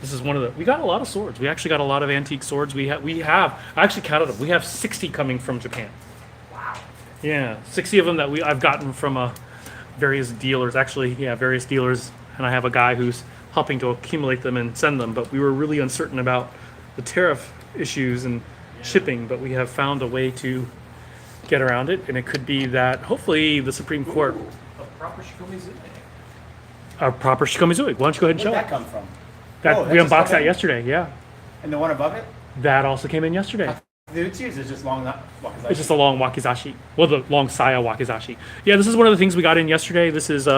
This is one of the. We got a lot of swords. We actually got a lot of antique swords. We have. I actually counted them. We have 60 coming from Japan. Wow. Yeah, 60 of them that I've gotten from various dealers. Actually, yeah, various dealers, and I have a guy who's helping to accumulate them and send them. But we were really uncertain about the tariff issues and shipping. But we have found a way to get around it, and it could be that hopefully the Supreme Court. A proper Shikomizue. A proper Shikomizue. Why don't you go ahead and show Where'd it? that come from? That Oh, we that just unboxed come that in? yesterday. Yeah, And the one above it? that also came in yesterday. The Uchi's is just long, not wakizashi. It's just a long wakizashi. Well, the long saya wakizashi. Yeah, this is one of the things we got in yesterday. This is a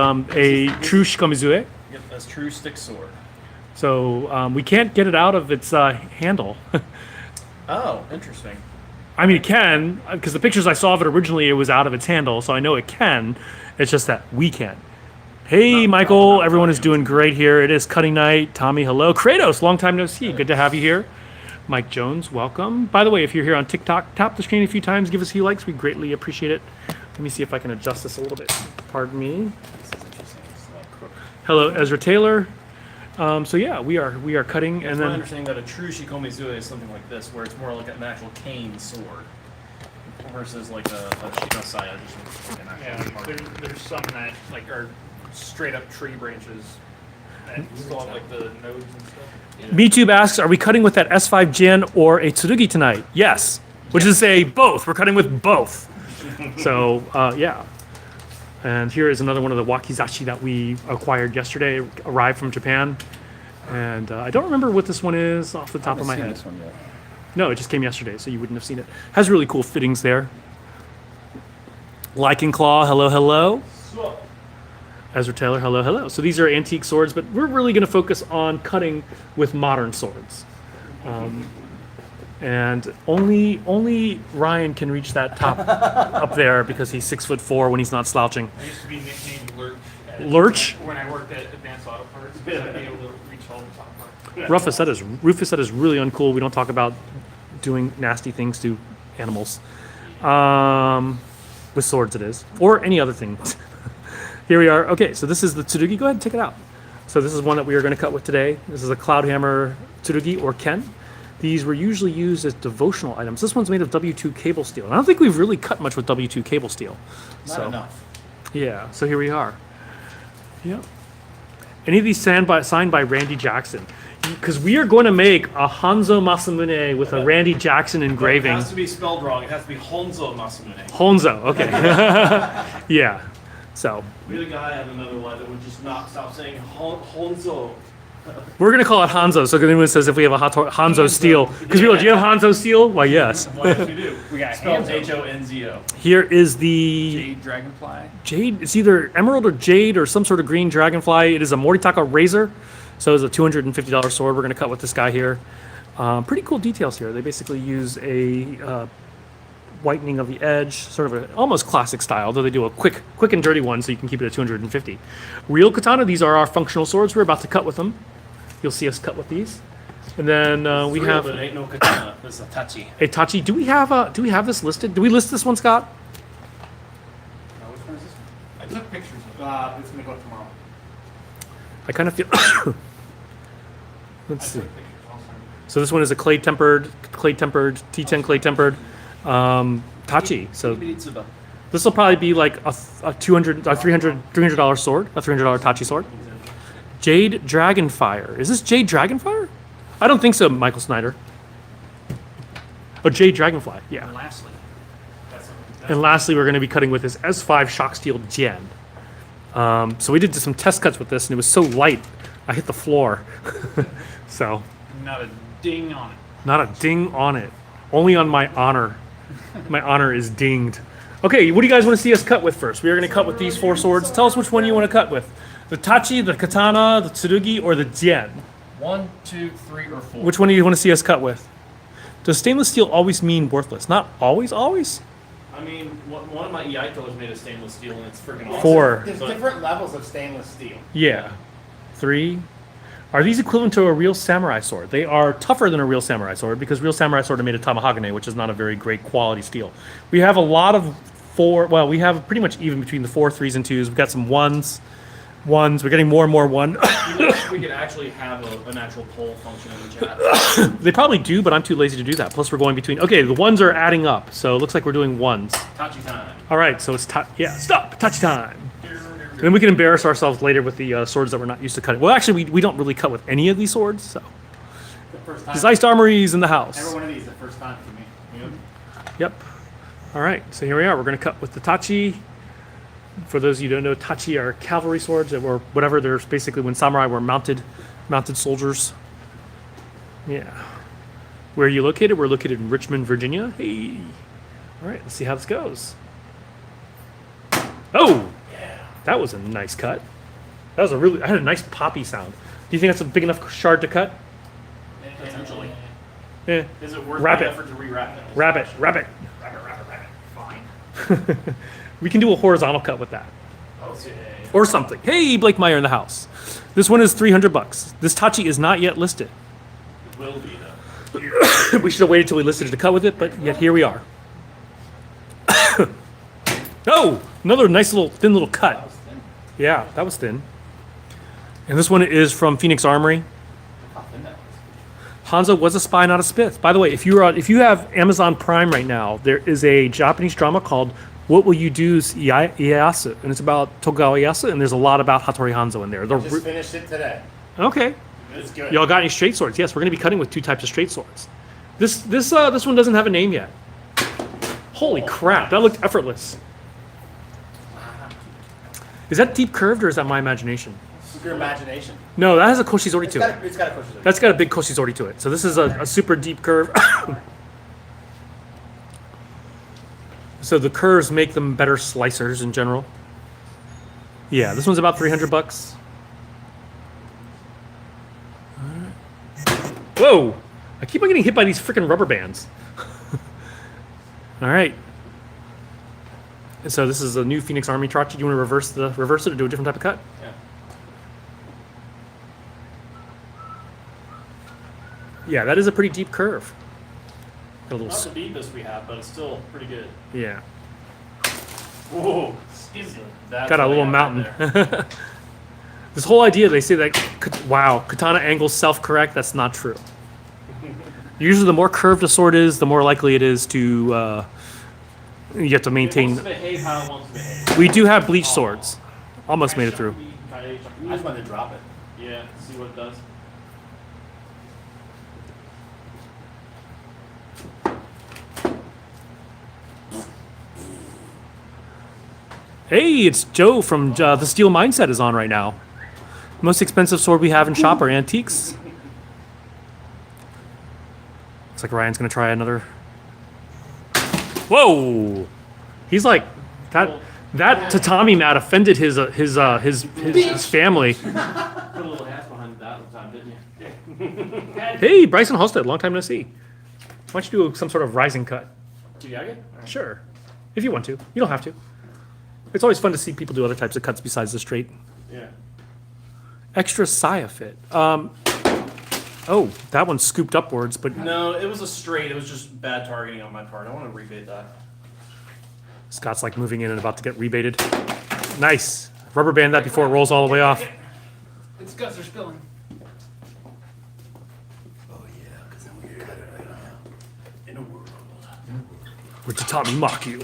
true Shikomizue. Yep, that's true stick sword. So we can't get it out of its handle. Oh, interesting. I mean, it can, because the pictures I saw of it originally, it was out of its handle, so I know it can. It's just that we can't. Hey, Michael, everyone is doing great here. It is cutting night. Tommy, hello. Kratos, long time no see. Good to have you here. Mike Jones, welcome. By the way, if you're here on TikTok, tap the screen a few times, give us a few likes. We greatly appreciate it. Let me see if I can adjust this a little bit. Pardon me. This is interesting. It's like crook. Hello, Ezra Taylor. So yeah, we are cutting, It's and my then understanding that a true Shikomizue is something like this, where it's more like an actual cane sword, versus like a Shikosaya, just like an actual part. There's some that like are straight up tree branches that still have like the nodes and stuff. MeTube asks, are we cutting with that S5 Jin or a Tsurugi tonight? Yes, which is to say both. We're cutting with both. So yeah. And here is another one of the wakizashi that we acquired yesterday, arrived from Japan. And I don't remember what this one is off the top of my I haven't head. seen this one yet. No, it just came yesterday, so you wouldn't have seen it. Has really cool fittings there. Lichen Claw, hello, hello. Ezra Taylor, hello, hello. So these are antique swords, but we're really going to focus on cutting with modern swords. And only Ryan can reach that top up there because he's 6'4" when he's not slouching. I used to be nicknamed Lurch. Lurch? When I worked at Advanced Auto Parts, because I'd be able to reach all the top parts. Rufus, that is really uncool. We don't talk about doing nasty things to animals. With swords it is. Or any other thing. Here we are. Okay, so this is the Tsurugi. Go ahead and take it out. So this is one that we are going to cut with today. This is a Cloudhammer Tsurugi or Ken. These were usually used as devotional items. This one's made of W2 cable steel. And I don't think we've really cut much with W2 cable steel. Not enough. Yeah, so here we are. Yeah. Any of these signed by Randy Jackson? Because we are going to make a Hanzo Masamune with a Randy Jackson engraving. It has to be spelled wrong. It has to be Honzo Masamune. Honzo, okay. Yeah. So We had a guy on another line that would just not stop saying Honzo. we're going to call it Hanzo. So if anyone says if we have a Hanzo steel, because people are, do you have Hanzo steel? Why, yes. Why yes, we do. We got Spelled Hanzo. Honzo. Here is the Jade Dragonfly. Jade. It's either emerald or jade or some sort of green dragonfly. It is a Moritaka razor. So it's a $250 sword we're going to cut with this guy here. Pretty cool details here. They basically use a whitening of the edge, sort of a almost classic style, though they do a quick and dirty one so you can keep it at 250. Real katana, these are our functional swords. We're about to cut with them. You'll see us cut with these. And then we have But it ain't no katana. This is a tachi. a tachi. Do we have this listed? Do we list this one, Scott? Which one is this one? I took pictures of it. It's gonna go up tomorrow. I kind of feel. Let's see. Took pictures also. So this one is a clay tempered, T10 clay tempered tachi. So Ibitsuba. this will probably be like a $300 sword, a $300 tachi sword. Jade Dragonfire. Is this Jade Dragonfire? I don't think so, Michael Snyder. Oh, Jade Dragonfly. Yeah. And lastly, And lastly, we're going to be cutting with this S5 shock steel Gen. So we did some test cuts with this, and it was so light, I hit the floor. So not a ding on it. not a ding on it. Only on my honor. My honor is dinged. Okay, what do you guys want to see us cut with first? We are going to cut with these four swords. Tell us which one you want to cut with. The tachi, the katana, the tsurugi, or the Gen. 1, 2, 3, or 4. Which one do you want to see us cut with? Does stainless steel always mean worthless? Not always, always? I mean, one of my Iaito is made of stainless steel, and it's freaking awesome. 4. There's different levels of stainless steel. Yeah. 3. Are these equivalent to a real samurai sword? They are tougher than a real samurai sword because real samurai sword are made of tamahagane, which is not a very great quality steel. We have a lot of 4. Well, we have pretty much even between the 4, 3s, and 2s. We've got some 1s. Ones. We're getting more and more one. We could actually have an actual poll function in the chat. They probably do, but I'm too lazy to do that. Plus, we're going between. Okay, the ones are adding up, so it looks like we're doing ones. Tachi time. All right, so it's stop, touch time. And then we can embarrass ourselves later with the swords that we're not used to cutting. Well, actually, we don't really cut with any of these swords, so. The first time. His iced armory's in the house. Every one of these is the first time for me. Yep. All right, so here we are. We're going to cut with the tachi. For those of you who don't know, tachi are cavalry swords, or whatever. They're basically when samurai were mounted soldiers. Yeah. Where are you located? We're located in Richmond, Virginia. Hey. All right, let's see how this goes. Oh! That was a nice cut. That was I had a nice poppy sound. Do you think that's a big enough shard to cut? Potentially. Yeah. Is it worth Wrap the it. effort to rewrap it? Wrap it. Wrap it. Fine. We can do a horizontal cut with that. Okay. Or something. Hey, Blake Meyer in the house. This one is $300. This tachi is not yet listed. It will be though. We should have waited till we listed it to cut with it, but yet here we are. Oh, another nice little thin little cut. That was thin. Yeah, that was thin. And this one is from Phoenix Armory. How thin that was. Hanzo was a spy, not a smith. By the way, if you have Amazon Prime right now, there is a Japanese drama called "What Will You Do, Ieyasu," and it's about Tokugawa Ieyasu, and there's a lot about Hattori Hanzo in there. Just finished it today. Okay, It's good. y'all got any straight swords? Yes, we're going to be cutting with two types of straight swords. This one doesn't have a name yet. Holy crap, that looked effortless. Is that deep curved or is that my imagination? It's your imagination. No, that has a koshizori It's to got it. it's got a question. That's got a big koshizori to it. So this is a super deep curve. So the curves make them better slicers in general. Yeah, this one's about $300. Whoa! I keep on getting hit by these freaking rubber bands. All right. And so this is a new Phoenix Army tachi. Do you want to reverse it or do a different type of cut? Yeah. Yeah, that is a pretty deep curve. Got a little. Not the deepest we have, but it's still pretty good. Yeah. Whoa. That's Got a what little I mountain. there. This whole idea, they say that, wow, katana angles self-correct. That's not true. Usually the more curved a sword is, the more likely it is to, you have to It maintain. wants to behave how it wants to behave. We do have bleach swords. Almost made it through. I just wanted to drop it. Yeah, see what it does. Hey, it's Joe from The Steel Mindset is on right now. Most expensive sword we have in shop are antiques. Looks like Ryan's gonna try another. Whoa! He's like that. That tatami mat offended his family. Put a little ass behind that time, didn't you? Hey, Bryson Halstead, long time no see. Why don't you do some sort of rising cut? Do you like it? Sure, if you want to. You don't have to. It's always fun to see people do other types of cuts besides the straight. Yeah. Extra saya fit. Oh, that one's scooped upwards, but No, it was a straight. It was just bad targeting on my part. I want to rebate that. Scott's like moving in and about to get rebated. Nice. Rubber band that before it rolls all the way off. Its guts are spilling. Oh yeah, because then we got it right now. In a world. Where tatami mock you.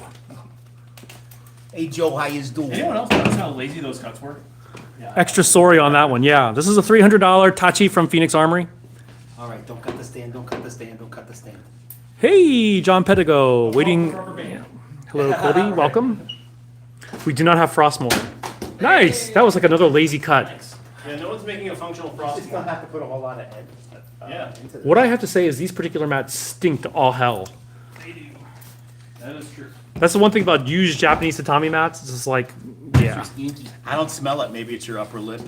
Hey Joe, how you doing? Anyone else notice how lazy those cuts were? Yeah. Extra sorry on that one. Yeah, this is a $300 tachi from Phoenix Armory. All right, don't cut the stand. Don't cut the stand. Don't cut the stand. Hey, John Pedigo, waiting. Rubber band. Hello, Colby. Welcome. We do not have Frostmourne. Nice. That was like another lazy cut. Thanks. Yeah, no one's making a functional You frost. just don't have to put a whole lot of ed. Yeah. Into What I have to say is these particular mats stink to all hell. They do. That is true. That's the one thing about used Japanese tatami mats. It's just like, yeah. I don't smell it. Maybe it's your upper lip.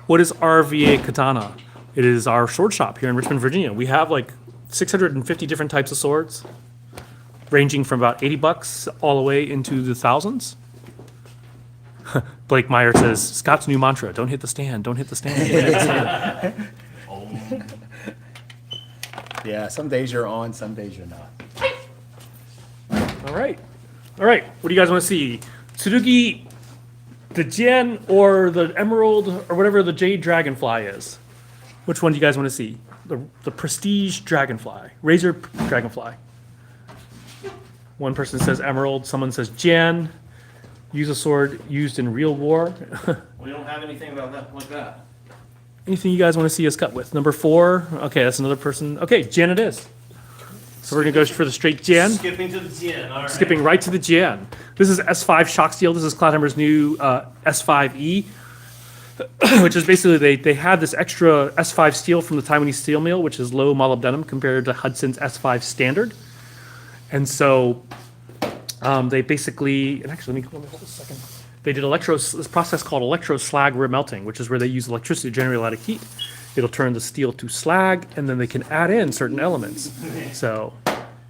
What is RVA Katana? It is our sword shop here in Richmond, Virginia. We have like 650 different types of swords, ranging from about $80 all the way into the thousands. Blake Meyer says, Scott's new mantra, don't hit the stand, don't hit the stand. Don't hit the stand. Yeah, some days you're on, some days you're not. All right. All right. What do you guys want to see? Tsurugi The Jen or the Emerald or whatever the Jade Dragonfly is. Which one do you guys want to see? The Prestige Dragonfly, Razor Dragonfly. One person says Emerald, someone says Jen. Use a sword used in real war. We don't have anything about that like that. Anything you guys want to see us cut with? Number 4. Okay, that's another person. Okay, Jen it is. So we're gonna go for the straight Jen. Skipping to the Jen. All right. Skipping right to the Jen. This is S5 shock steel. This is Cloudhammer's new S5E, which is basically they had this extra S5 steel from the Taiwanese steel mill, which is low molybdenum compared to Hudson's S5 standard. And so they basically, and actually let me hold a second. They did this process called electro slag remelting, which is where they use electricity to generate a lot of heat. It'll turn the steel to slag, and then they can add in certain elements. So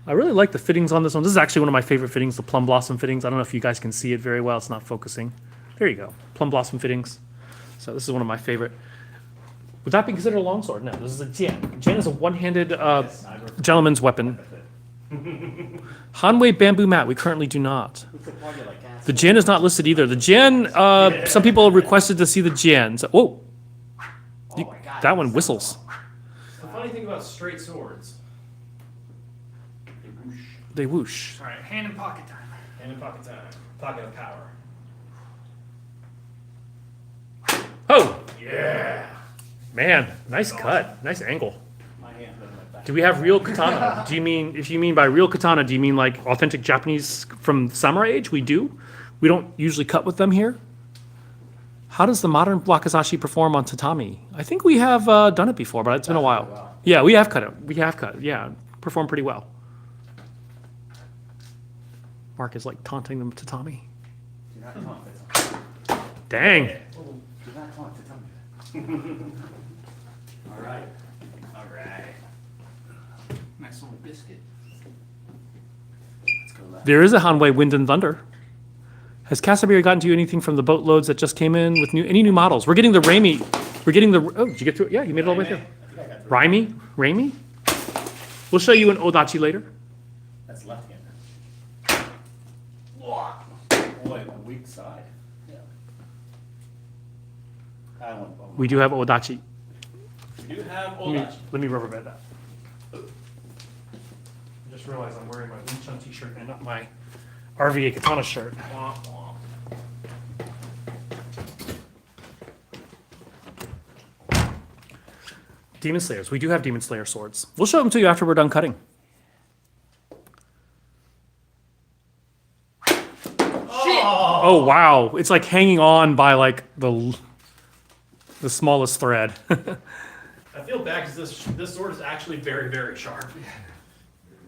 I really like the fittings on this one. This is actually one of my favorite fittings, the plum blossom fittings. I don't know if you guys can see it very well. It's not focusing. There you go, plum blossom fittings. So this is one of my favorite. Would that be considered a longsword? No, this is a Jen. Jen is a one-handed gentleman's weapon. Hanwei bamboo mat, we currently do not. The Jen is not listed either. The Jen, some people requested to see the Jen. So, whoa. That one whistles. The funny thing about straight swords, They whoosh. All right, hand and pocket time. hand in pocket time, pocket of power. Oh, Yeah. man, nice cut. Nice angle. My hand doesn't like that. Do we have real katana? If you mean by real katana, do you mean like authentic Japanese from samurai age? We do. We don't usually cut with them here. How does the modern wakizashi perform on tatami? I think we have done it before, but it's been a while. well. Yeah, we have cut it. We have cut. Yeah, performed pretty well. Mark is like taunting them tatami. Do not taunt it. Dang. Do not taunt it. All right. All right. Nice little biscuit. Let's go left. There is a Hanwei Wind and Thunder. Has Casimir gotten to you anything from the boatloads that just came in with any new models? We're getting the Raimi. We're getting the. Oh, did you get through it? Yeah, you made it all the way through. I think I got three. Raimi? We'll show you an Odachi later. That's left-handed. Boy, a weak side. Yeah. I want both. We do have Odachi. We do have Let me rubber band that. I just realized I'm wearing my Wing t-shirt and not my RVA Katana shirt. Womp womp. Demon Slayers. We do have Demon Slayer swords. We'll show them to you after we're done cutting. Oh wow! It's like hanging on by like the smallest thread. I feel bad because this sword is actually very, very sharp.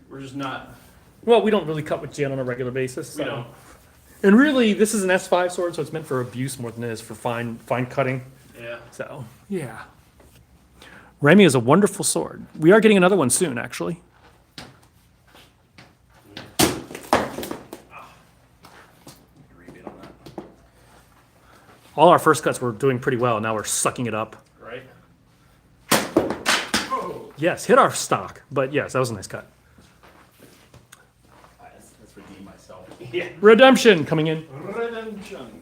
We're just not. Well, we don't really cut with Jan on a regular basis. We so. don't. And really, this is an S5 sword, so it's meant for abuse more than it is for fine cutting. Yeah. So yeah. Remy is a wonderful sword. We are getting another one soon, actually. Rebate on that. All our first cuts were doing pretty well. Now we're sucking it up. Right. Yes, hit our stock, but yes, that was a nice cut. Let's redeem myself. Yeah. Redemption coming in. Redemption.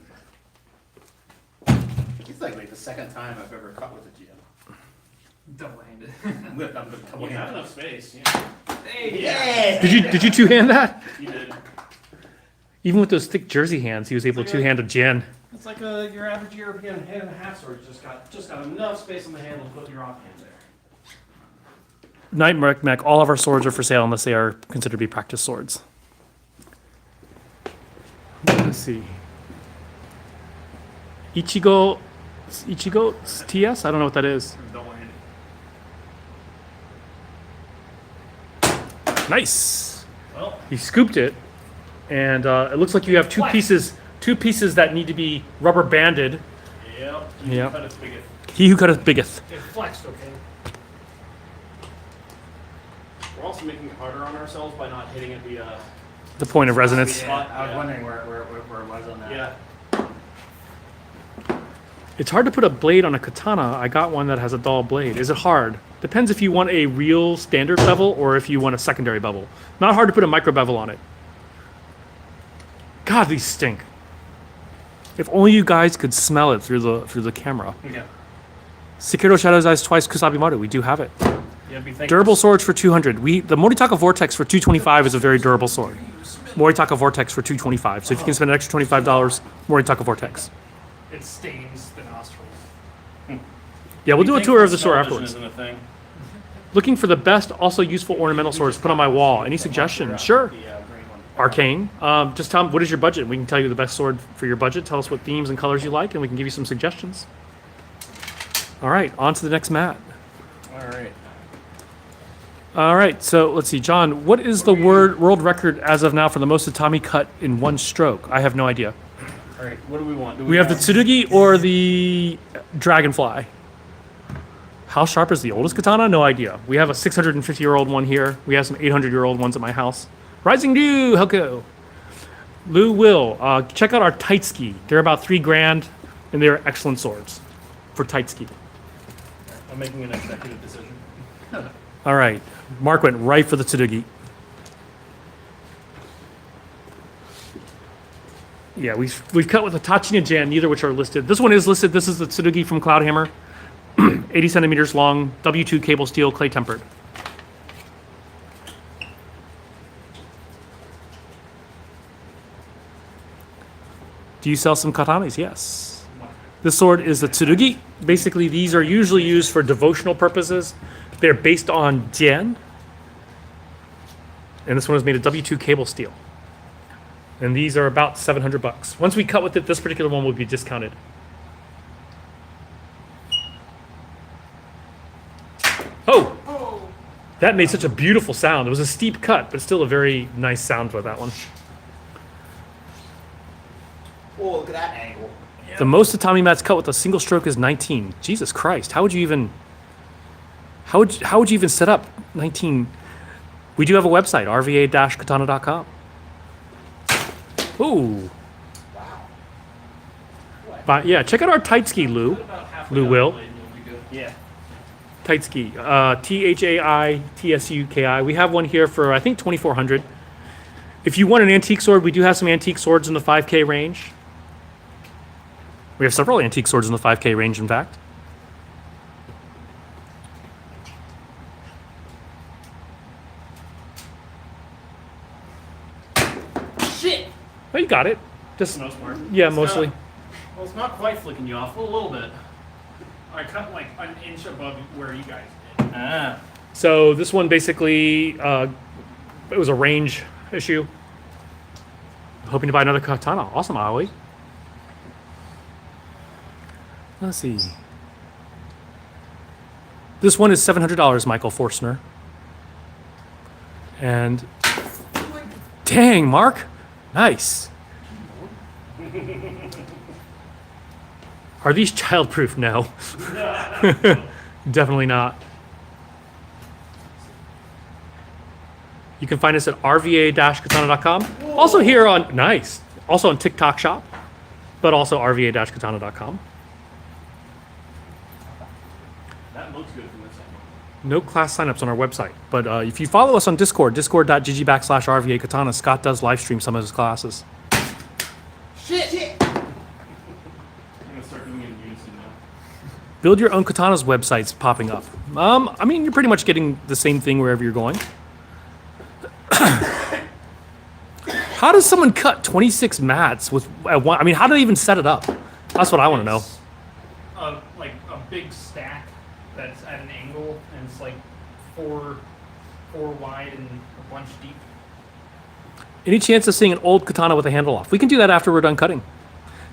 It's like the second time I've ever cut with a GM. Double-handed. I'm gonna come We in. have enough space. Yeah. Hey, Yeah! Did you two-hand that? You did. Even with those thick Jersey hands, he was able to two-hand a Jen. It's like your average European hand and a half sword. Just got enough space on the handle to put your offhand there. Knight Mech, all of our swords are for sale unless they are considered to be practice swords. Let's see. Ichigo TS? I don't know what that is. double-handed. Nice. Well, He scooped it, and it looks like you have two pieces that need to be rubber banded. yep. Yeah. Cut its biggest. He who cutteth biggeth. It flexed, okay? We're also making it harder on ourselves by not hitting it The point of resonance. Yeah. I was wondering where it was on that. Yeah. It's hard to put a blade on a katana. I got one that has a dull blade. Is it hard? Depends if you want a real standard bevel or if you want a secondary bevel. Not hard to put a micro bevel on it. God, these stink. If only you guys could smell it through the camera. Yeah. Sekiro Shadow's Eyes twice Kusabi Maru. We do have it. Yeah, be thankful. Durable swords for 200. The Moritaka Vortex for 225 is a very durable sword. Moritaka Vortex for 225. So if you can spend an extra $25, Moritaka Vortex. It stains the nostrils. Yeah, we'll Be do a thankful tour of the smell store vision afterwards. Isn't a thing. Looking for the best, also useful ornamental swords to put on my wall. Any suggestions? Sure. The green one. Arcane. Just tell them what is your budget. We can tell you the best sword for your budget. Tell us what themes and colors you like, and we can give you some suggestions. All right, on to the next mat. All right. All right, so let's see, John. What is the world record as of now for the most tatami cut in one stroke? I have no idea. All right. What do we want? Do We have the tsurugi or the dragonfly. How sharp is the oldest katana? No idea. We have a 650-year-old one here. We have some 800-year-old ones at my house. Rising Dew, Helko. Lou Will, check out our Taitsuki. They're about $3,000, and they're excellent swords for Taitsuki. I'm making an executive decision. All right, Mark went right for the tsurugi. Yeah, we've cut with a tachi and jan, neither of which are listed. This one is listed. This is the tsurugi from Cloudhammer. 80 centimeters long, W2 cable steel, clay tempered. Do you sell some katanas? Yes. This sword is the tsurugi. Basically, these are usually used for devotional purposes. They're based on jen. And this one is made of W2 cable steel. And these are about $700. Once we cut with it, this particular one will be discounted. Oh! That made such a beautiful sound. It was a steep cut, but still a very nice sound with that one. Oh, look at that angle. The most tatami mats cut with a single stroke is 19. Jesus Christ! How would you even set up 19? We do have a website, RVA-Katana.com. Ooh. Wow. But yeah, check out our Taitsuki, Lou. Lou will. Yeah. Taitsuki. Taitsuki. We have one here for I think 2,400. If you want an antique sword, we do have some antique swords in the 5K range. We have several antique swords in the 5K range, in fact. Shit. Oh, you got it. Just For the most part. yeah, It's mostly. Well, it's not quite flicking you off. A little bit. I cut like an inch above where you guys did. Ah. So this one basically, it was a range issue. Hoping to buy another katana. Awesome, Aoi. Let's see. This one is $700, Michael Forstner. And dang, Mark, nice. Are these childproof? No. Definitely not. You can find us at rva-katana.com. Also here on, nice. Also on TikTok Shop, but also rva-katana.com. That looks good from this angle. No class signups on our website. But if you follow us on Discord, discord.gg/RVA Katana, Scott does live stream some of his classes. Shit! I'm gonna start doing it in unison now. Build your own katanas websites popping up. I mean, you're pretty much getting the same thing wherever you're going. How does someone cut 26 mats with one? I mean, how do they even set it up? That's what I want to know. Like a big stack that's at an angle and it's like four wide and a bunch deep. Any chance of seeing an old katana with a handle off? We can do that after we're done cutting.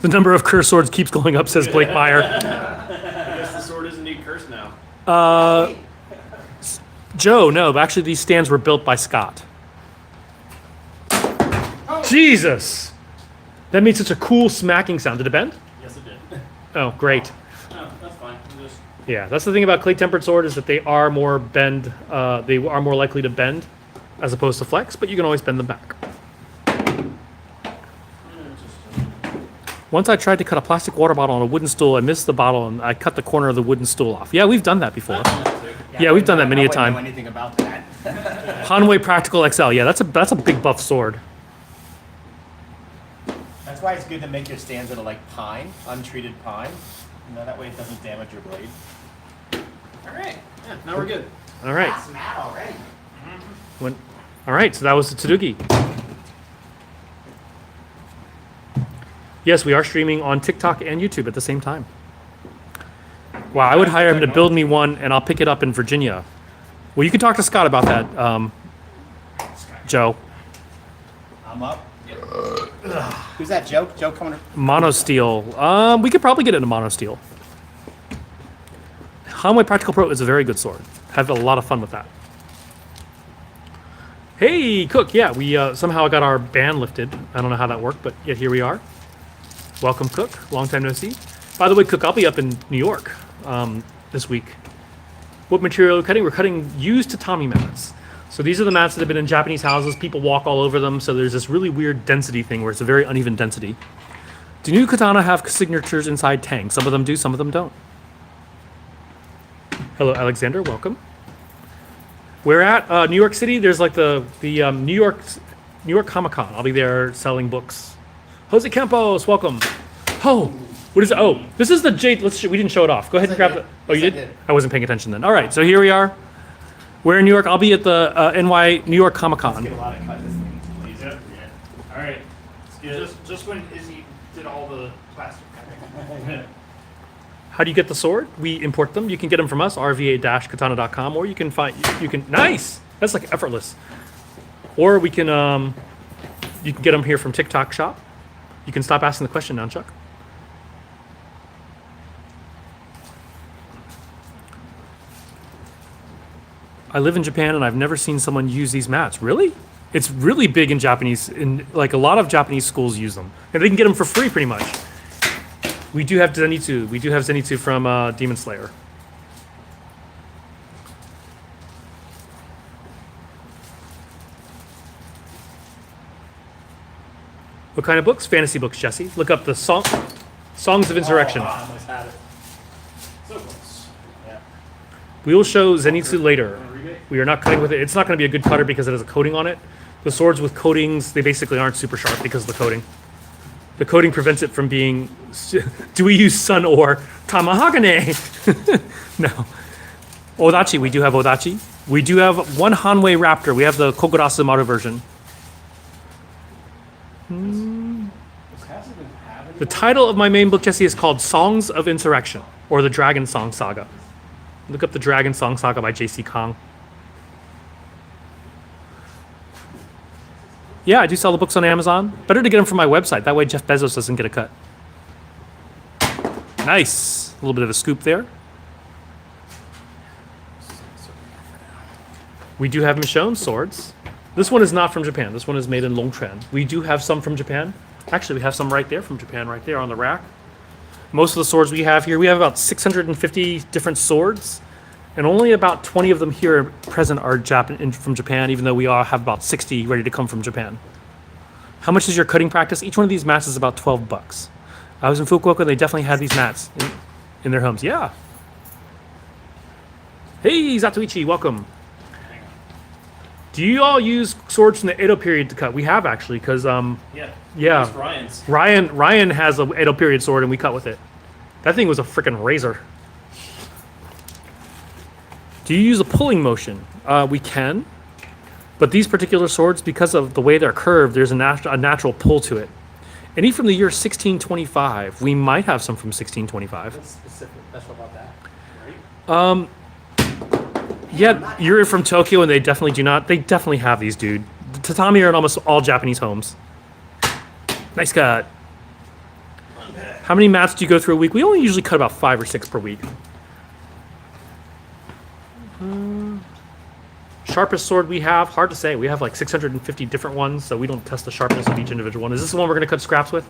The number of cursed swords keeps going up, says Blake Meyer. I guess the sword is indeed cursed now. Joe, no, but actually these stands were built by Scott. Jesus! That made such a cool smacking sound. Did it bend? Yes, it did. Oh, great. No, that's fine. We'll just Yeah, that's the thing about clay tempered sword is that they are more they are more likely to bend as opposed to flex, but you can always bend them back. Once I tried to cut a plastic water bottle on a wooden stool, I missed the bottle and I cut the corner of the wooden stool off. Yeah, we've done that before. Yeah, we've done that many a time. I wouldn't know anything about that. Hanway Practical XL. Yeah, that's a big buff sword. That's That's why it's good to make your stands out of like pine, untreated pine. You know, that way it doesn't damage your blade. All right. Yeah, now we're good. All right. That's mad already. All right, so that was the Tsudugi. Yes, we are streaming on TikTok and YouTube at the same time. Wow, I would hire him to build me one, and I'll pick it up in Virginia. Well, you can talk to Scott about that, Joe. I'm up. Who's that, Joe? Joe coming? Monosteel. We could probably get it in monosteel. Hanwei Practical Pro is a very good sword. Have a lot of fun with that. Hey, Cook. Yeah, we somehow got our ban lifted. I don't know how that worked, but yet here we are. Welcome, Cook. Long time no see. By the way, Cook, I'll be up in New York this week. What material are we cutting? We're cutting used tatami mats. So these are the mats that have been in Japanese houses. People walk all over them. So there's this really weird density thing where it's a very uneven density. Do new katana have signatures inside tangs? Some of them do, some of them don't. Hello, Alexander. Welcome. We're at New York City. There's like the New York Comic-Con. I'll be there selling books. Jose Campos, welcome. Oh, what is it? Oh, this is the Jade. We didn't show it off. Go ahead and grab it. Oh, you did? I wasn't paying attention then. All right, so here we are. We're in New York. I'll be at the New York Comic-Con. Get a lot of cut this thing. Please. Yep. All right. Just when Izzy did all the plastic. How do you get the sword? We import them. You can get them from us, rva-katana.com, or you can nice. That's like effortless. Or we can you can get them here from TikTok Shop. You can stop asking the question now, Chuck. I live in Japan and I've never seen someone use these mats. Really? It's really big in Japanese. Like a lot of Japanese schools use them, and they can get them for free pretty much. We do have Zenitsu. We do have Zenitsu from Demon Slayer. What kind of books? Fantasy books, Jesse. Look up the Songs of Insurrection. I almost had it. So close. Yeah. We will show Zenitsu later. We are not cutting with it. It's not going to be a good cutter because it has a coating on it. The swords with coatings, they basically aren't super sharp because of the coating. The coating prevents it from being... Do we use sun or tamahagane? No. Odachi, we do have Odachi. We do have one Hanwei Raptor. We have the Kokurasu Maru version. The title of my main book, Jesse, is called Songs of Insurrection, or the Dragon Song Saga. Look up the Dragon Song Saga by J.C. Kong. Yeah, I do sell the books on Amazon. Better to get them from my website. That way Jeff Bezos doesn't get a cut. Nice. A little bit of a scoop there. We do have Michonne swords. This one is not from Japan. This one is made in Longchuan. We do have some from Japan. Actually, we have some right there from Japan, right there on the rack. Most of the swords we have here, we have about 650 different swords, and only about 20 of them here present are from Japan, even though we all have about 60 ready to come from Japan. How much is your cutting practice? Each one of these mats is about $12. I was in Fukuoka, they definitely had these mats in their homes. Yeah. Hey, Zatoichi, welcome. Do you all use swords from the Edo period to cut? We have actually, because Yeah. yeah, Ryan's. Ryan has a Edo period sword, and we cut with it. That thing was a freaking razor. Do you use a pulling motion? We can, but these particular swords, because of the way they're curved, there's a natural pull to it. Any from the year 1625? We might have some from 1625. What's special about that? Right? Yeah, you're from Tokyo, and they definitely do not. They definitely have these, dude. The tatami are in almost all Japanese homes. Nice cut. How many mats do you go through a week? We only usually cut about 5 or 6 per week. Sharpest sword we have? Hard to say. We have like 650 different ones, so we don't test the sharpness of each individual one. Is this the one we're going to cut scraps with?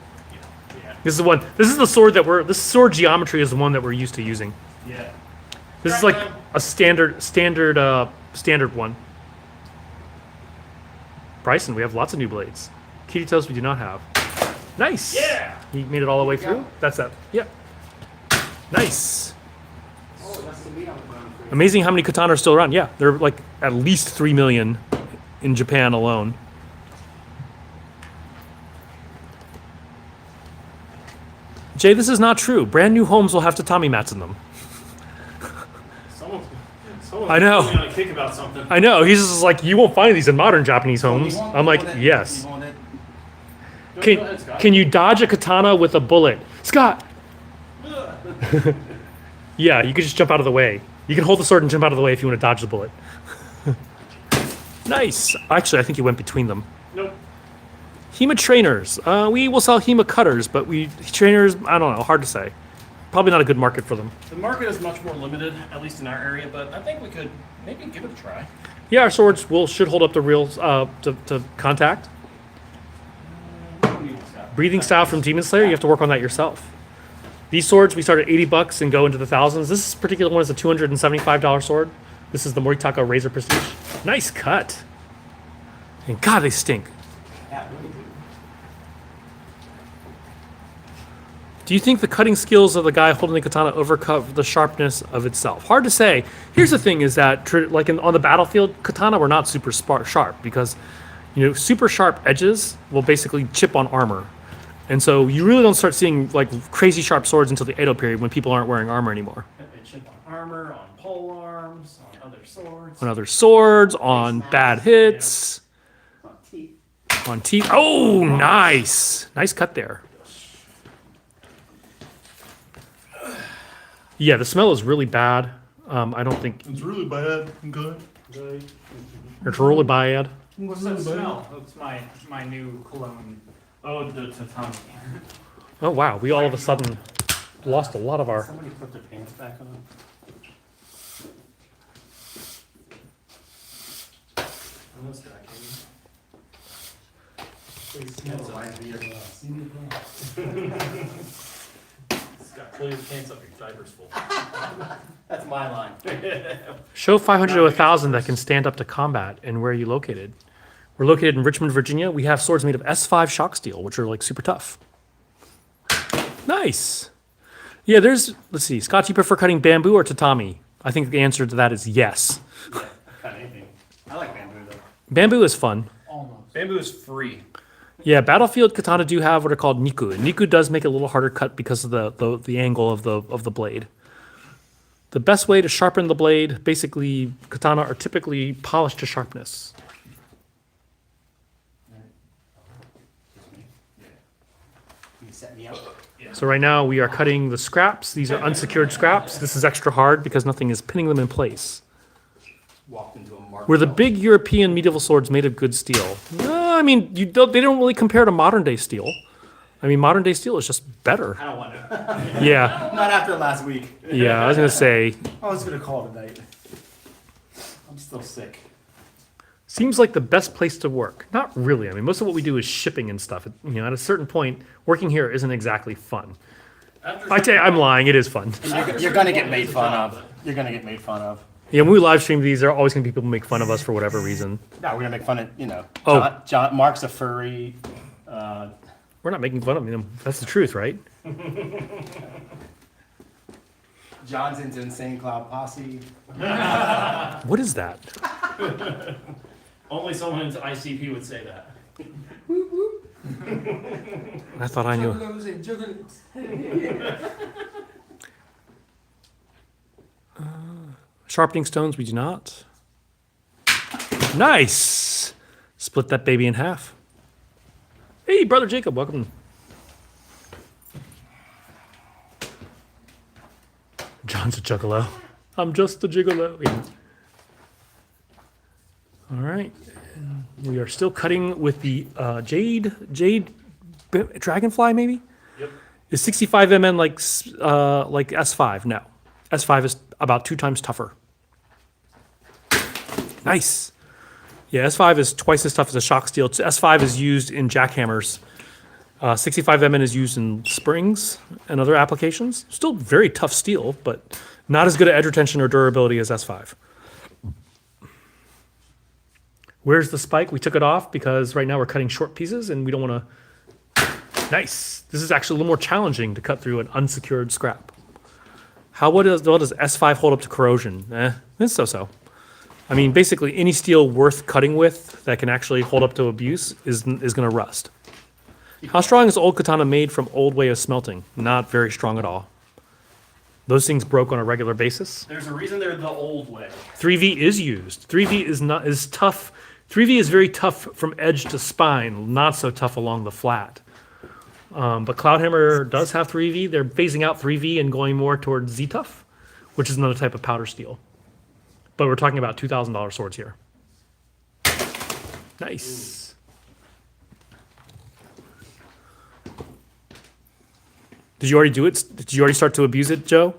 Yeah. This is the one. This is the sword that this sword geometry is the one that we're used to using. Yeah. This is like a standard one. Bryson, we have lots of new blades. Kiritos, we do not have. Nice. Yeah. He made it all the way through. That's that. Yep. Nice. Oh, that's the meat on the bone. Amazing how many katana are still around. Yeah, there are like at least 3 million in Japan alone. Jay, this is not true. Brand new homes will have tatami mats in them. Someone's I know. going on a kick about something. I know. He's just like, you won't find these in modern Japanese homes. You want- I'm you like, want it? yes. You want it? Go Can, ahead, Scott. can you dodge a katana with a bullet? Scott! Yeah, you can just jump out of the way. You can hold the sword and jump out of the way if you want to dodge the bullet. Nice. Actually, I think you went between them. Nope. HEMA trainers. We will sell HEMA cutters, but trainers, I don't know, hard to say. Probably not a good market for them. The market is much more limited, at least in our area, but I think we could maybe give it a try. Yeah, our swords should hold up to real to contact. Breathing style from Demon Slayer, you have to work on that yourself. These swords we start at $80 and go into the thousands. This particular one is a $275 sword. This is the Moritaka Razor Prestige. Nice cut. And God, they stink. Yeah, really do. Do you think the cutting skills of the guy holding the katana overcut the sharpness of itself? Hard to say. Here's the thing: is that on the battlefield, katana were not super sharp because, super sharp edges will basically chip on armor, and so you really don't start seeing like crazy sharp swords until the Edo period when people aren't wearing armor anymore. They chip on armor, on pole arms, on other swords. On other swords, on bad hits, On teeth. on teeth. Oh, nice cut there. Yeah, the smell is really bad. I don't think It's really bad. Good. it's really bad. What's that smell? That's my new cologne. Oh, the tatami. Oh wow, we all of a sudden lost a lot of our. Somebody put their pants back on. Almost got That reminds me of senior prom. Scott, pull your pants up, your diaper's full. That's my line. Show 500 to 1,000 that can stand up to combat. And where are you located? We're located in Richmond, Virginia. We have swords made of S5 shock steel, which are like super tough. Nice. Yeah, let's see. Scott, do you prefer cutting bamboo or tatami? I think the answer to that is yes. Yeah, cut anything. I like bamboo though. Bamboo is fun. Almost. Bamboo is free. Yeah, battlefield katana do have what are called niku. And niku does make it a little harder cut because of the angle of the blade. The best way to sharpen the blade, basically, katana are typically polished to sharpness. You set me up. So right now we are cutting the scraps. These are unsecured scraps. This is extra hard because nothing is pinning them in place. Walked into a market. Were the big European medieval swords made of good steel? No, I mean, they don't really compare to modern day steel. I mean, modern day steel is just better. I don't want to. Yeah, Not after last week. yeah, I was gonna say, I was gonna call it a night. I'm still sick. seems like the best place to work. Not really. I mean, most of what we do is shipping and stuff. At a certain point, working here isn't exactly fun. After I tell you, I'm lying. It is fun. You're gonna get made fun of. You're gonna get made fun of. Yeah, when we live stream these, there are always gonna be people who make fun of us for whatever reason. No, we're gonna make fun of Oh. John Mark's a furry. We're not making fun of them. That's the truth, right? John's into Insane Cloud Posse. What is that? Only someone into ICP would say that. I thought I knew. Sharpening stones, we do not. Nice! Split that baby in half. Hey, brother Jacob, welcome. John's a juggalo. I'm just a gigolo. Yeah. All right. We are still cutting with the jade dragonfly, maybe? Yep. Is 65 MN like S5? No. S5 is about 2 times tougher. Nice. Yeah, S5 is twice as tough as a shock steel. S5 is used in jackhammers. 65 MN is used in springs and other applications. Still very tough steel, but not as good at edge retention or durability as S5. Where's the spike? We took it off because right now we're cutting short pieces and we don't want to... Nice. This is actually a little more challenging to cut through an unsecured scrap. What does S5 hold up to corrosion? It's so-so. I mean, basically any steel worth cutting with that can actually hold up to abuse is going to rust. How strong is old katana made from old way of smelting? Not very strong at all. Those things broke on a regular basis. There's a reason they're the old way. 3V is used. 3V is tough. 3V is very tough from edge to spine, not so tough along the flat. But Cloudhammer does have 3V. They're phasing out 3V and going more towards Z-Tough, which is another type of powder steel. But we're talking about $2,000 swords here. Nice. Did you already do it? Did you already start to abuse it, Joe?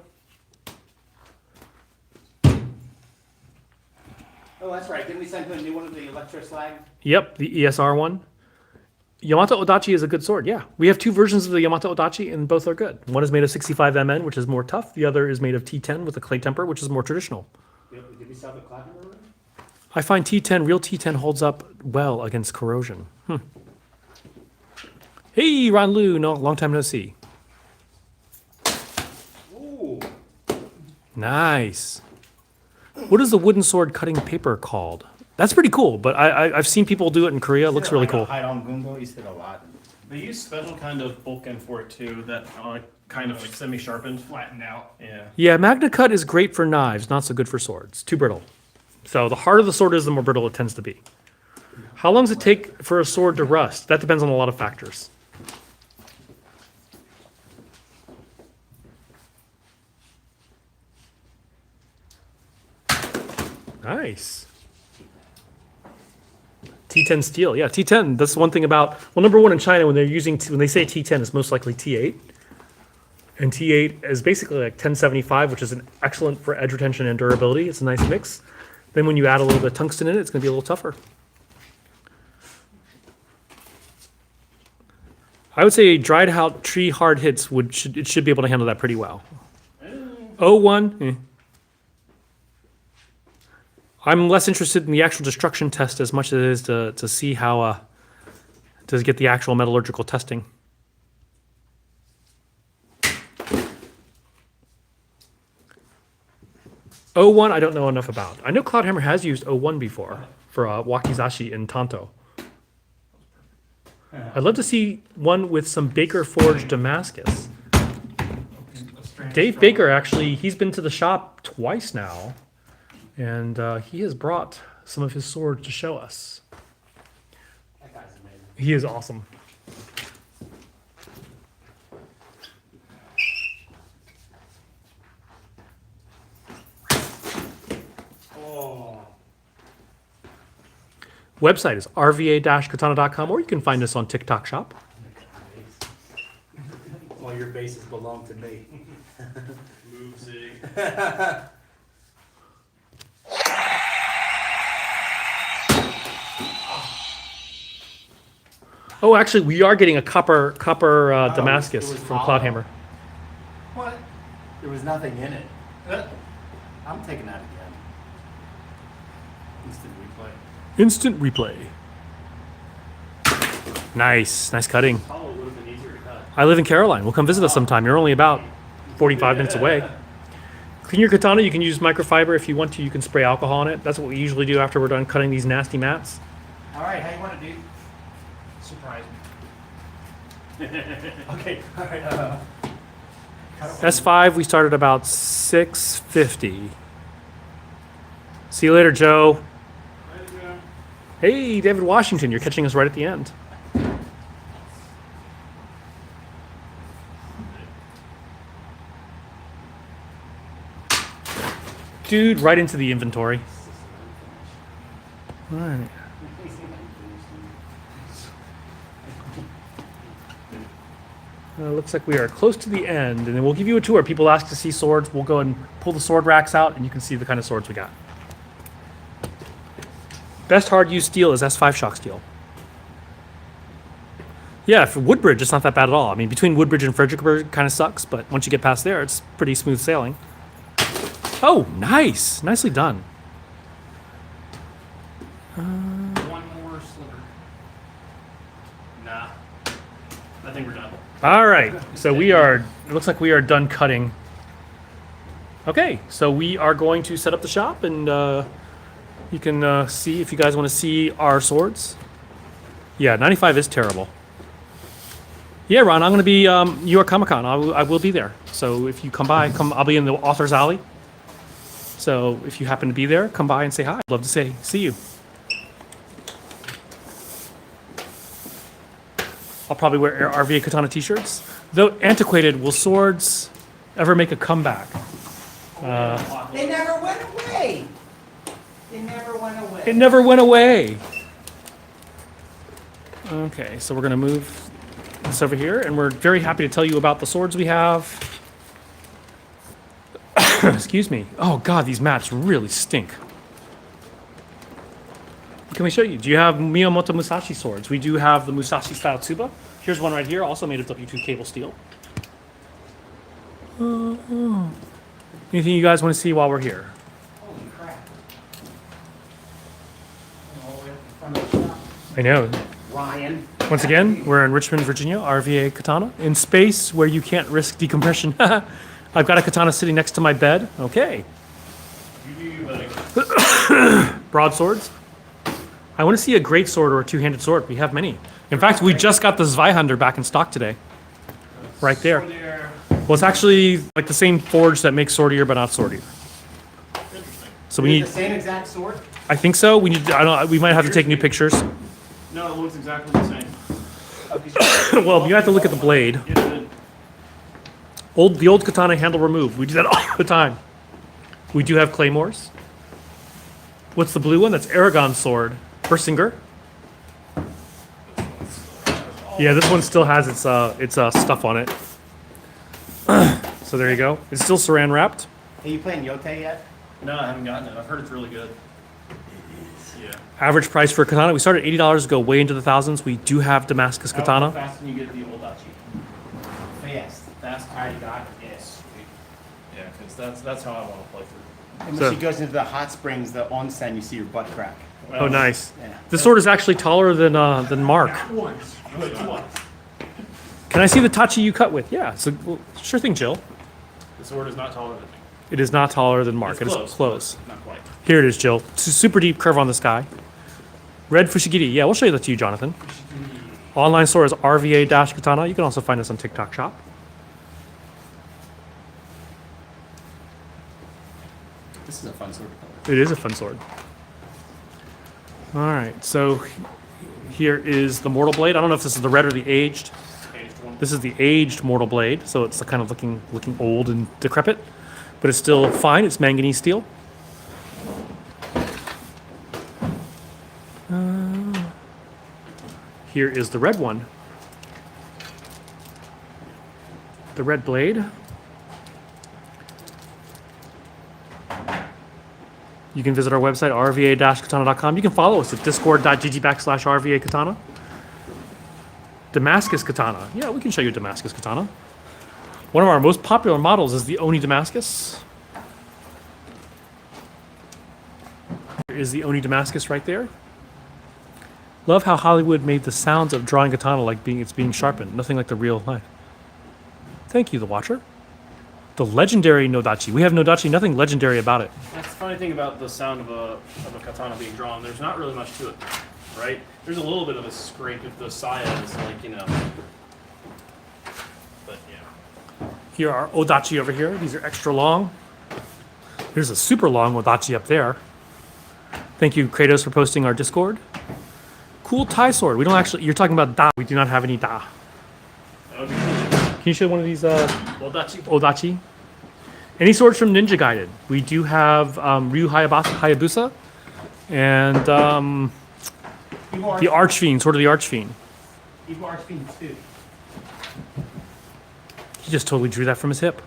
Oh, that's right. Didn't we send him a new one of the Electroslag? Yep, the ESR one. Yamato Odachi is a good sword, yeah. We have two versions of the Yamato Odachi, and both are good. One is made of 65 MN, which is more tough. The other is made of T10 with a clay temper, which is more traditional. Did we sell the Cloudhammer one? I find real T10 holds up well against corrosion. Hey, Ron Lu, no, long time no see. Ooh. Nice. What is the wooden sword cutting paper called? That's pretty cool, but I've seen people do it in Korea. It looks really cool. Hide-on Gungo used it a lot. They use special kind of bulkin for it too, that kind of like semi-sharpened. Flattened out. Yeah. Yeah, Magna Cut is great for knives, not so good for swords. Too brittle. So the harder the sword is, the more brittle it tends to be. How long does it take for a sword to rust? That depends on a lot of factors. Nice. T10 steel. Yeah, T10. That's one thing about, well, number one in China, when they say T10, it's most likely T8. And T8 is basically like 1075, which is an excellent for edge retention and durability. It's a nice mix. Then when you add a little bit of tungsten in it, it's going to be a little tougher. I would say dried out tree hard hits it should be able to handle that pretty well. 01. I'm less interested in the actual destruction test as much as it is to see how to get the actual metallurgical testing. O1, I don't know enough about. I know Cloudhammer has used O1 before for Wakizashi in Tanto. I'd love to see one with some Baker Forged Damascus. Dave Baker, actually, he's been to the shop twice now, and he has brought some of his swords to show us. That guy's amazing. He is awesome. Website is rva-katana.com, or you can find us on TikTok Shop. All your bases belong to me. Move Zig. Oh, actually, we are getting a copper Damascus it was from hollow. Cloudhammer. What? There was nothing in it. Uh, I'm taking that again. Instant replay. Instant replay. Nice, nice cutting. Hollow would have been easier to cut. I live in Caroline. We'll come visit us sometime. You're only about 45 minutes away. Clean your katana. You can use microfiber if you want to. You can spray alcohol on it. That's what we usually do after we're done cutting these nasty mats. All right, how you want to do? surprise me. Okay, all right. S5, we started about 650. See you later, Joe. Hey, David Washington, you're catching us right at the end. Dude, right into the inventory. All right. Looks like we are close to the end, and then we'll give you a tour. People ask to see swords. We'll go and pull the sword racks out, and you can see the kind of swords we got. Best hard-used steel is S5 shock steel. Yeah, for Woodbridge, it's not that bad at all. I mean, between Woodbridge and Fredericksburg, kind of sucks, but once you get past there, it's pretty smooth sailing. Oh, nice. Nicely done. One more sliver. Nah. I think we're done. All right, so it looks like we are done cutting. Okay, so we are going to set up the shop, and you can see if you guys want to see our swords. Yeah, 95 is terrible. Yeah, Ron, I'm going to be New York Comic Con. I will be there. So if you come by, I'll be in the Author's Alley. So if you happen to be there, come by and say hi. I'd love to see you. I'll probably wear RVA Katana t-shirts. Though antiquated, will swords ever make a comeback? They never went away. They never went away. It never went away. Okay, so we're going to move this over here, and we're very happy to tell you about the swords we have. Excuse me. Oh God, these maps really stink. Can we show you? Do you have Miyamoto Musashi swords? We do have the Musashi style Tsuba. Here's one right here, also made of W2 cable steel. Anything you guys want to see while we're here? Holy crap. All the way up in front of the shop. I know. Ryan. Once again, we're in Richmond, Virginia, RVA Katana, in space where you can't risk decompression. I've got a katana sitting next to my bed. Okay. Broadswords. I want to see a great sword or a two-handed sword. We have many. In fact, we just got the Zweihander back in stock today. Right there. Well, it's actually like the same forge that makes swordier, but not swordier. So we need. The same exact sword? I think so. We need. I don't. We might have to take new pictures. No, it looks exactly the same. Well, you have to look at the blade. It did. The old katana handle removed. We do that all the time. We do have claymores. What's the blue one? That's Aragon's sword. Bersinger. Yeah, this one still has its stuff on it. So there you go. It's still saran wrapped. Are you playing Yote yet? No, I haven't gotten it. I've heard it's really good. Yeah. Average price for a katana. We started $80 go way into the thousands. We do have Damascus How katana. fast can you get the old Dachi? Fast. Fast. I already got it. Yes. Yeah, because that's how I want to play through. And So- when she goes into the hot springs, the onsen, you see your butt crack. Oh, nice. Yeah. This sword is actually taller than Mark. Once. Twice. Can I see the tachi you cut with? Yeah. So sure thing, Jill. The sword is not taller than me. It is not taller than Mark. It's It is close, close. but Not quite. Here it is, Jill. It's a super deep curve on this guy. Red Fushigiri. Yeah, we'll show you that to you, Jonathan. Online store is RVA-Katana. You can also find us on TikTok Shop. This is a fun sword. It is a fun sword. All right, so here is the Mortal Blade. I don't know if this is the red or the aged. Aged one. This is the aged Mortal Blade, so it's kind of looking old and decrepit, but it's still fine. It's manganese steel. Here is the red one. The red blade. You can visit our website, rva-katana.com. You can follow us at discord.gg/RVA Katana. Damascus Katana. Yeah, we can show you Damascus Katana. One of our most popular models is the Oni Damascus. Here is the Oni Damascus right there. Love how Hollywood made the sounds of drawing katana like it's being sharpened. Nothing like the real life. Thank you, the watcher. The legendary Nodachi. We have Nodachi, nothing legendary about it. That's the funny thing about the sound of a katana being drawn. There's not really much to it, right? There's a little bit of a scrape if the saya is like, But yeah. Here are Odachi over here. These are extra long. There's a super long Odachi up there. Thank you, Kratos, for posting our Discord. Cool tie sword. We don't actually. You're talking about da. We do not have any da. That would be cool. Can you show one of these Well, that's Odachi? Any swords from Ninja Gaiden? We do have Ryu Hayabusa and the Archfiend, Sword of the Archfiend. Evil Archfiend 2. He just totally drew that from his hip.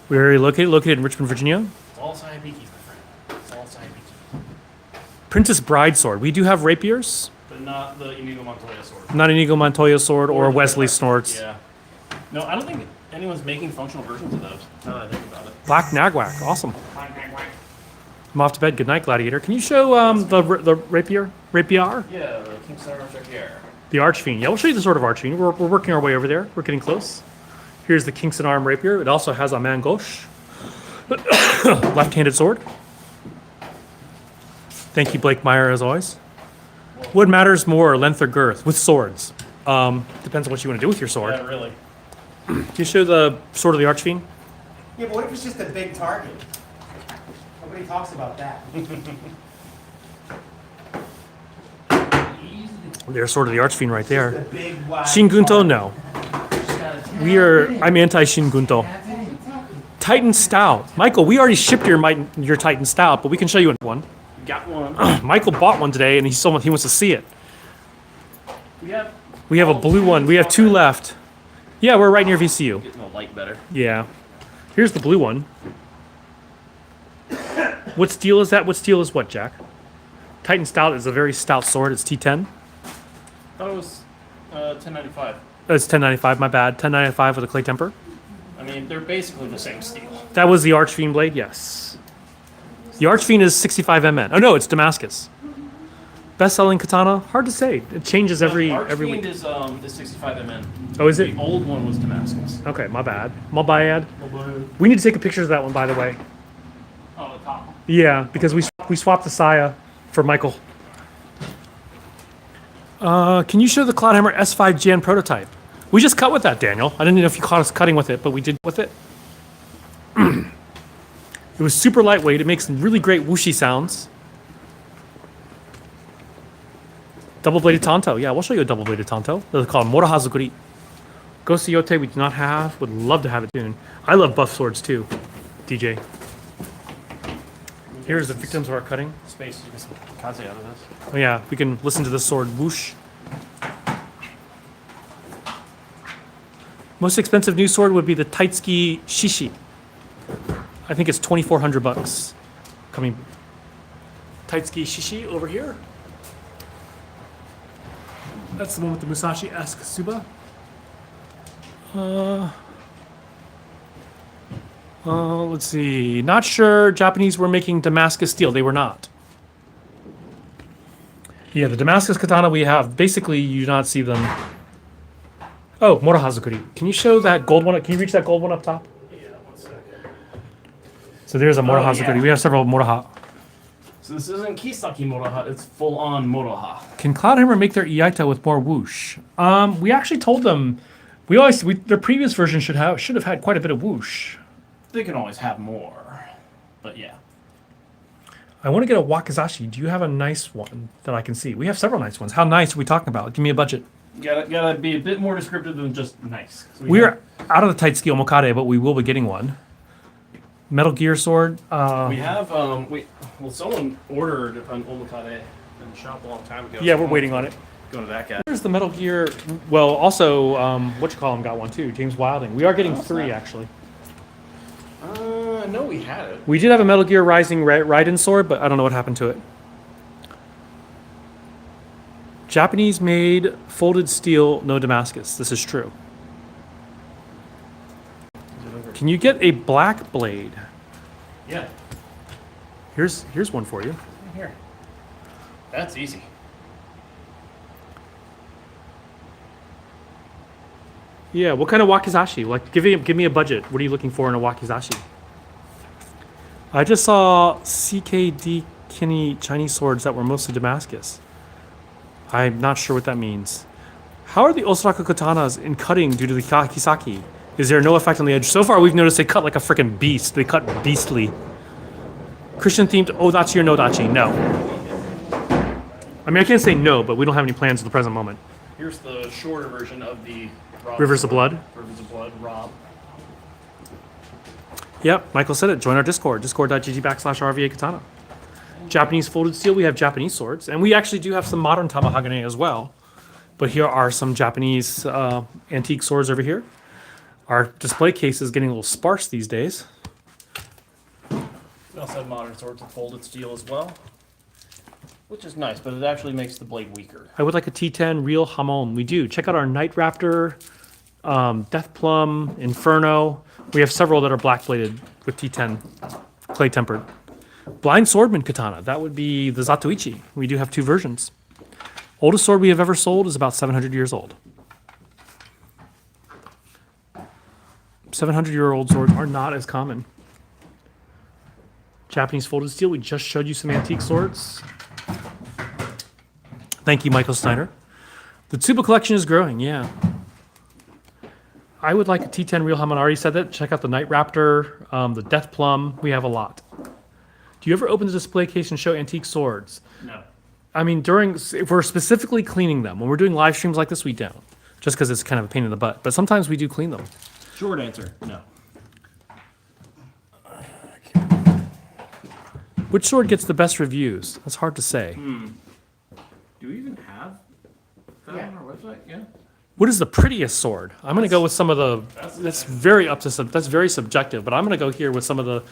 Where are you located? Located in Richmond, Virginia. It's all Sayabikis, my friend. It's all Sayabiki. Princess Bride sword. We do have rapiers. But not the Inigo Montoya sword. Not Inigo Montoya sword or the- Wesley swords. Yeah. No, I don't think anyone's making functional versions of those, now that I think about it. Black Nagwak. Awesome. I'm off to bed. Good night, Gladiator. Can you show the rapier? Rapier? Yeah, the King Star here. The Archfiend. Yeah, we'll show you the sword of Archfiend. We're working our way over there. We're getting close. Here's the Kingston Arm Rapier. It also has a main gauche. Left-handed sword. Thank you, Blake Meyer, as always. What matters more, length or girth? With swords. Depends on what you want to do with your sword. Yeah, really. Can you show the Sword of the Archfiend? Yeah, but what if it's just a big target? Nobody talks about that. There's Sword of the Archfiend right The there. big wide Shingunto, target. no. I'm anti-Shingunto. Titan Stout. Michael, we already shipped your Titan Stout, but we can show you one. Got one. Michael bought one today, and he wants to see it. We have a blue one. We have 2 left. Yeah, we're right near VCU. Getting the light better. Yeah. Here's the blue one. What steel is that? What steel is what, Jack? Titan Stout is a very stout sword. It's T10. Thought it was 1095. It's 1095, my bad. 1095 with a clay temper. I mean, they're basically the same steel. That was the Archfiend blade, yes. The Archfiend is 65 MN. Oh no, it's Damascus. Best-selling katana? Hard to say. It changes every Archfiend week. is 65 MN. Oh, is it? The old one was Damascus. Okay, my bad. My bad. We need to take a picture of that one, by the way. Oh, the top. Yeah, because we swapped the Saya for Michael. Can you show the Cloudhammer S5 Jan prototype? We just cut with that, Daniel. I didn't know if you caught us cutting with it, but we did with it. It was super lightweight. It makes really great whooshy sounds. Double-bladed Tonto. Yeah, we'll show you a double-bladed Tonto. They're called Morahazukuri. Ghost Yote we do not have. Would love to have it soon. I love buff swords too, DJ. Here's the victims of our cutting. Space. You get some kaze out of this. Oh yeah, we can listen to the sword whoosh. Most expensive new sword would be the Taitsuki Shishi. I think it's $2,400. Coming. Taitsuki Shishi over here. That's the one with the Musashi-esque Suba. Let's see. Not sure Japanese were making Damascus steel. They were not. Yeah, the Damascus katana we have, basically you do not see them. Oh, Morahazukuri. Can you show that gold one? Can you reach that gold one up top? Yeah, 1 second. So there's a Morahazukuri. yeah. We have several Moraha. So this isn't Kisaki Moroha, it's full-on Moroha. Can Cloudhammer make their Iaita with more whoosh? We actually told them their previous version should have had quite a bit of whoosh. They can always have more, but yeah. I want to get a Wakizashi. Do you have a nice one that I can see? We have several nice ones. How nice are we talking about? Give me a budget. Gotta be a bit more descriptive than just nice. So We're out of the tight ski Omokade, but we will be getting one. Metal Gear sword. we have someone ordered an Omokade in the shop a long time ago. Yeah, so we're I'm waiting on it. Going to that guy. There's the Metal Gear. Well, also, whatchamacallit got one too. James Wilding. We are getting 3 actually. I know we had it. We did have a Metal Gear Rising Raiden sword, but I don't know what happened to it. Japanese made folded steel, no Damascus. This is true. Can you get a black blade? Yeah, Here's one for you. here. That's easy. Yeah, what kind of wakizashi? Like, give me a budget. What are you looking for in a wakizashi? I just saw CKD Kinney Chinese swords that were mostly Damascus. I'm not sure what that means. How are the Osaka katanas in cutting due to the Kisaki? Is there no effect on the edge? So far, we've noticed they cut like a freaking beast. They cut beastly. Christian-themed Odachi or Nodachi? No. I mean, I can't say no, but we don't have any plans at the present moment. Here's the shorter version of the Rob Rivers of Blood? Rivers of Blood, Rob. Yep, Michael said it. Join our Discord. Discord.gg/RVA Katana. Japanese folded steel, we have Japanese swords. And we actually do have some modern Tamahagane as well. But here are some Japanese antique swords over here. Our display case is getting a little sparse these days. We also have modern swords with folded steel as well, which is nice, but it actually makes the blade weaker. I would like a T10 real Hamon. We do. Check out our Night Raptor, Death Plum, Inferno. We have several that are black bladed with T10 clay tempered. Blind Swordman Katana. That would be the Zatoichi. We do have 2 versions. Oldest sword we have ever sold is about 700 years old. 700-year-old swords are not as common. Japanese folded steel. We just showed you some antique swords. Thank you, Michael Steiner. The Tsuba collection is growing, yeah. I would like a T10 Real Helmet. I already said that. Check out the Night Raptor, the Death Plum. We have a lot. Do you ever open the display case and show antique swords? No. I mean, if we're specifically cleaning them, when we're doing live streams like this, we don't. Just because it's kind of a pain in the butt. But sometimes we do clean them. Short answer, no. Which sword gets the best reviews? That's hard to say. Do we even have that on our website? Yeah. What is the prettiest sword? I'm going to go with some of the. That's very that's very subjective. But I'm going to go here with some of the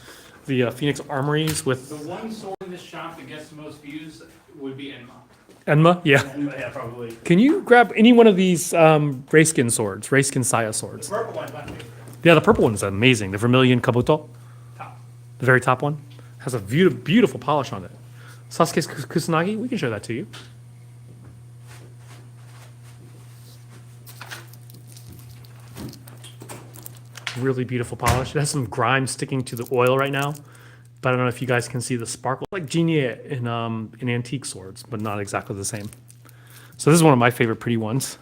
Phoenix Armories with The one sword in this shop that gets the most views would be Enma. Enma. Yeah. Yeah, probably. Can you grab any one of these Rayskin swords, Rayskin Saya swords? Purple one, left me. Yeah, the purple one's amazing. The Vermilion Kabuto, Top. the very top one, has a beautiful polish on it. Sasuke Kusanagi, we can show that to you. Really beautiful polish. It has some grime sticking to the oil right now, but I don't know if you guys can see the sparkle. Like Genie in antique swords, but not exactly the same. So this is one of my favorite pretty ones.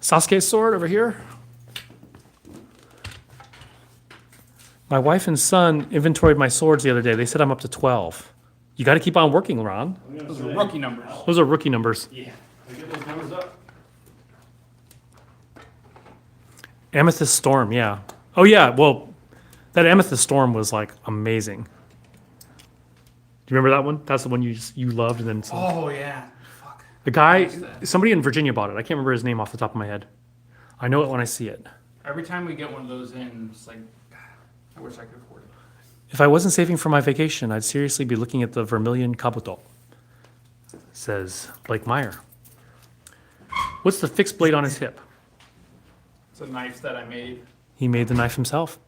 Sasuke's sword over here. My wife and son inventoried my swords the other day. They said I'm up to 12. You got to keep on working, Ron. Those are rookie numbers. Those are rookie numbers. Yeah. Get those numbers up. Amethyst Storm, yeah. Oh yeah, well, that Amethyst Storm was like amazing. Do you remember that one? That's the one you loved, and then some. Oh, yeah. Fuck. The guy, What's that? somebody in Virginia bought it. I can't remember his name off the top of my head. I know it when I see it. Every time we get one of those in, it's like, God, I wish I could afford it. If I wasn't saving for my vacation, I'd seriously be looking at the Vermilion Kabuto, says Blake Meyer. What's the fixed blade on his hip? It's a knife that I made. He made the knife himself.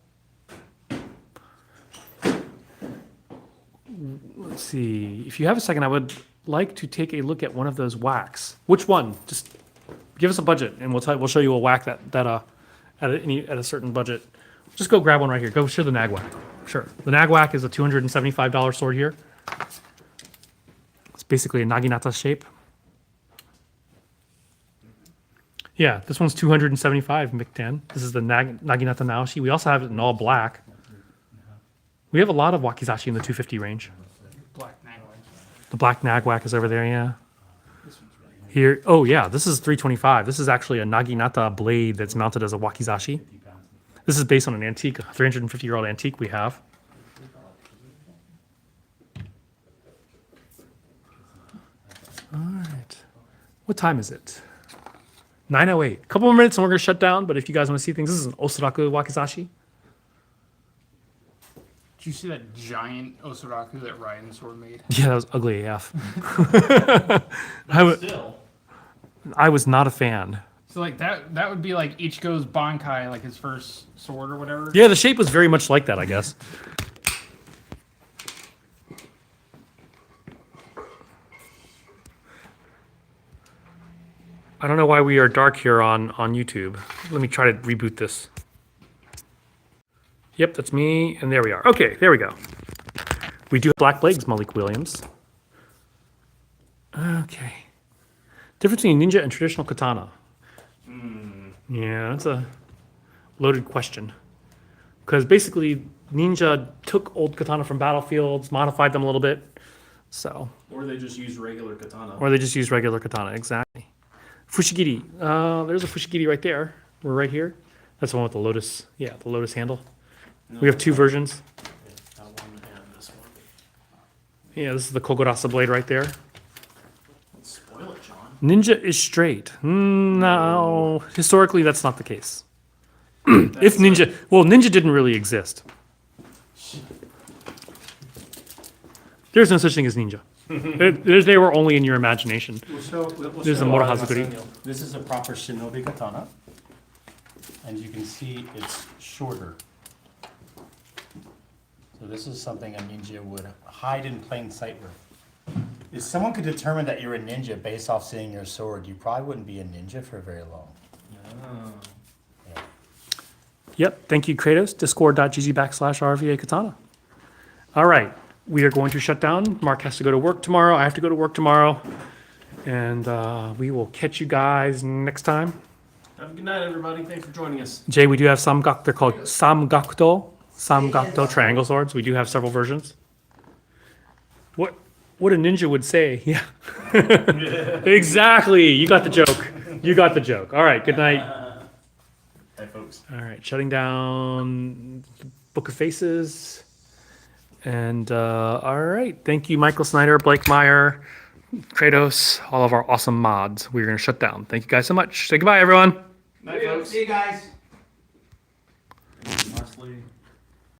Let's see. If you have a second, I would like to take a look at one of those whacks. Which one? Just give us a budget, and we'll show you a whack at a certain budget. Just go grab one right here. Go show the nag whack. Sure. The nag whack is a $275 sword here. It's basically a naginata shape. Yeah, this one's 275 Mic 10. This is the Naginata Naoshi. We also have it in all black. We have a lot of wakizashi in the 250 range. Black Nagway. The black nagwhack is over there, yeah. Here, oh yeah, this is 325. This is actually a Naginata blade that's mounted as a wakizashi. This is based on an antique, 350-year-old antique we have. All right. What time is it? 9:08. A couple more minutes and we're going to shut down, but if you guys want to see things, this is an Osuraku wakizashi. Did you see that giant Osuraku that Ryan's sword made? Yeah, that was ugly AF. Still. I was not a fan. So like that would be like Ichigo's Bankai, like his first sword or whatever. Yeah, the shape was very much like that, I guess. I don't know why we are dark here on YouTube. Let me try to reboot this. Yep, that's me, and there we are. Okay, there we go. We do have black blades, Malik Williams. Okay. Difference between ninja and traditional katana. Yeah, that's a loaded question. Because basically, ninja took old katana from battlefields, modified them a little bit. So, Or they just use regular katana. or they just use regular katana, exactly. Fushigiri. There's a Fushigiri right there. We're right here. That's the one with the lotus. Yeah, the lotus handle. We have two versions. That one and this one. Yeah, this is the Kogorasa blade right there. Let's spoil it, John. Ninja is straight. No, historically that's not the case. If ninja, well, ninja didn't really exist. There's no such thing as ninja. They were only in your imagination. There's a Morohazukuri. This is a proper shinobi katana. And you can see it's shorter. So this is something a ninja would hide in plain sight with. If someone could determine that you're a ninja based off seeing your sword, you probably wouldn't be a ninja for very long. Yeah. Yep, thank you, Kratos. Discord.gg/RVA Katana. All right, we are going to shut down. Mark has to go to work tomorrow. I have to go to work tomorrow. And we will catch you guys next time. Have a good night, everybody. Thanks for joining us. Jay, we do have samgak. They're called samgakdo triangle swords. We do have several versions. What a ninja would say. Yeah. Exactly. You got the joke. You got the joke. All right. Good night. Hey, folks. All right. Shutting down Book of Faces. And all right. Thank you, Michael Snyder, Blake Meyer, Kratos, all of our awesome mods. We're going to shut down. Thank you guys so much. Say goodbye, everyone. Night, folks. See you guys. Lastly.